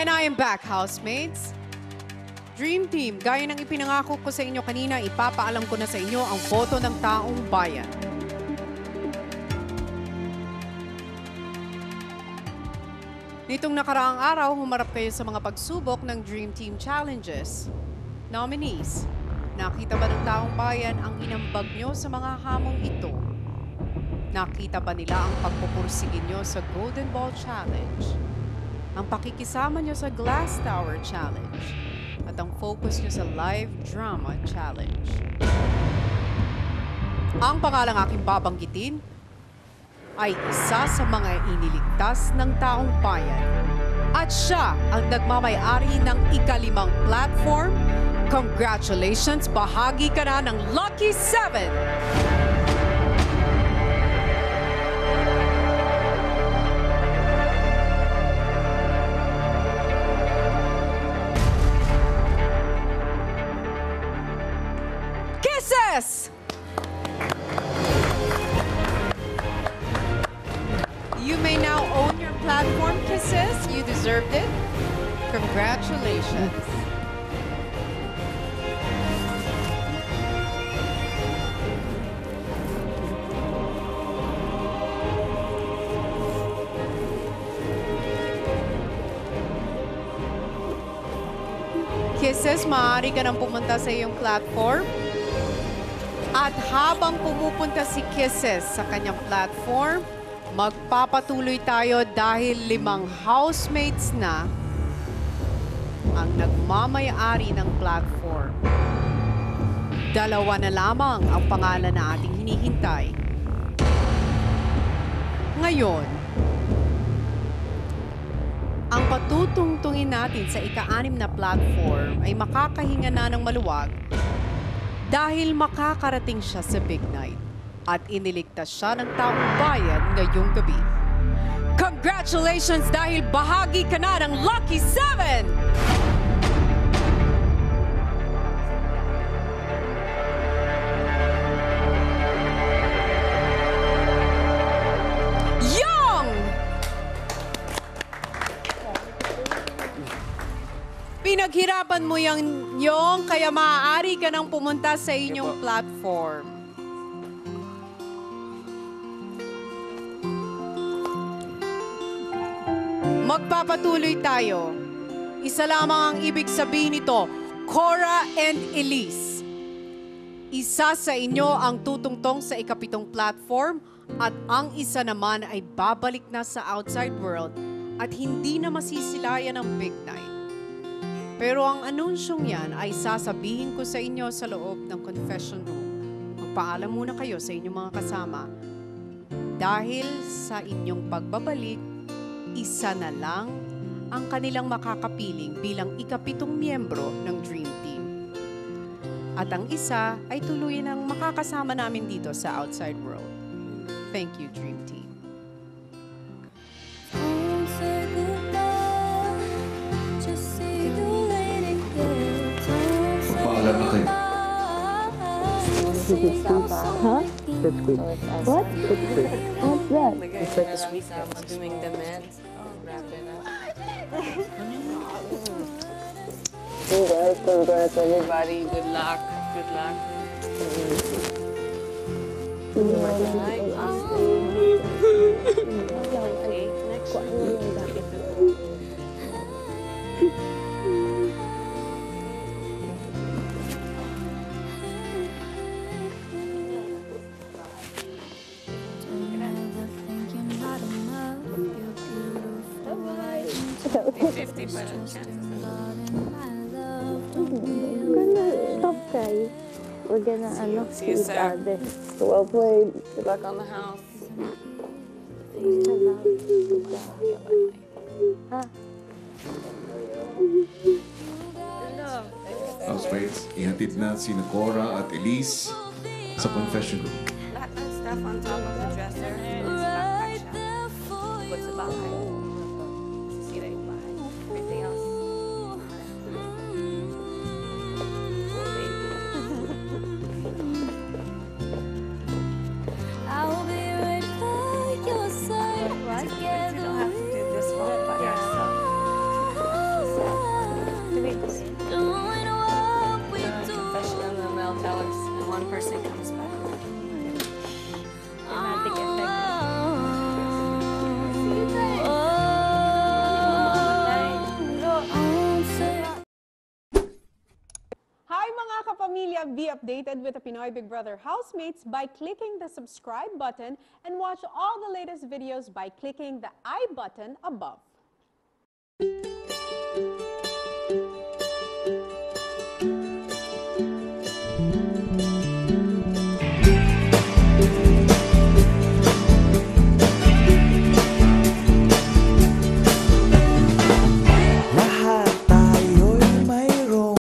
And I am back, housemates. Dream Team, gaya ng ipinangako ko sa inyo kanina, ipapaalam ko na sa inyo ang boto ng taong bayan. Nitong nakaraang araw, humarap kayo sa mga pagsubok ng Dream Team Challenges. Nominees, nakita ba ng taong bayan ang inambag nyo sa mga hamong ito? Nakita ba nila ang pagpupursigin nyo sa Golden Ball Challenge? Ang pakikisama nyo sa Glass Tower Challenge? At ang focus nyo sa Live Drama Challenge? Ang pangalang aking babanggitin ay isa sa mga iniligtas ng taong bayan. At siya ang nagmamay-ari ng ika-5 platform. Congratulations! Bahagi ka na ng Lucky 7! Kisses! You may now own your platform, Kisses. You deserved it. Congratulations. Kisses, maaari ka nang pumunta sa iyong platform. At habang pumupunta si Kisses sa kanyang platform, magpapatuloy tayo dahil 5 housemates na ang nagmamay-ari ng platform. 2 na lamang ang pangalan na ating hinihintay. Ngayon, ang patutungtungin natin sa ika-6 na platform ay makakahinga na ng maluwag dahil makakarating siya sa Big Night at iniligtas siya ng taong bayan ngayong gabi. Congratulations dahil bahagi ka na ng Lucky 7! Pinaghirapan mo yung kaya maaari ka nang pumunta sa inyong platform. Magpapatuloy tayo. Isa lamang ang ibig sabihin nito, Cora and Elise. Isa sa inyo ang tutungtong sa ika-7 platform at ang isa naman ay babalik na sa outside world at hindi na masisilayan ng Big Night. Pero ang anunsyong yan ay sasabihin ko sa inyo sa loob ng confession room. Magpaalam muna kayo sa inyong mga kasama. Dahil sa inyong pagbabalik, isa na lang ang kanilang makakapiling bilang ika-7 miyembro ng Dream Team. At ang isa ay tuluyan ang makakasama namin dito sa outside world. Thank you, Dream Team. Paalam na kayo. Huh? That's good. What? That's good. What's that? It's like a sweet doing the meds. Wrap it up. Congrats, Everybody, good luck. Good luck. Okay, next one. Stop crying. We're gonna See you, eat sir. this. Well played. Good luck on the house. Housemates, ihatid na si Cora at Elise sa confession room. Lahat ng stuff on top of the dresser. Backpack siya. Put sa bahay. Sisira yung bahay. Everything else. I'll be right by your side. You don't have to do this all by yourself. Be updated with the Pinoy Big Brother housemates by clicking the subscribe button and watch all the latest videos by clicking the I button above.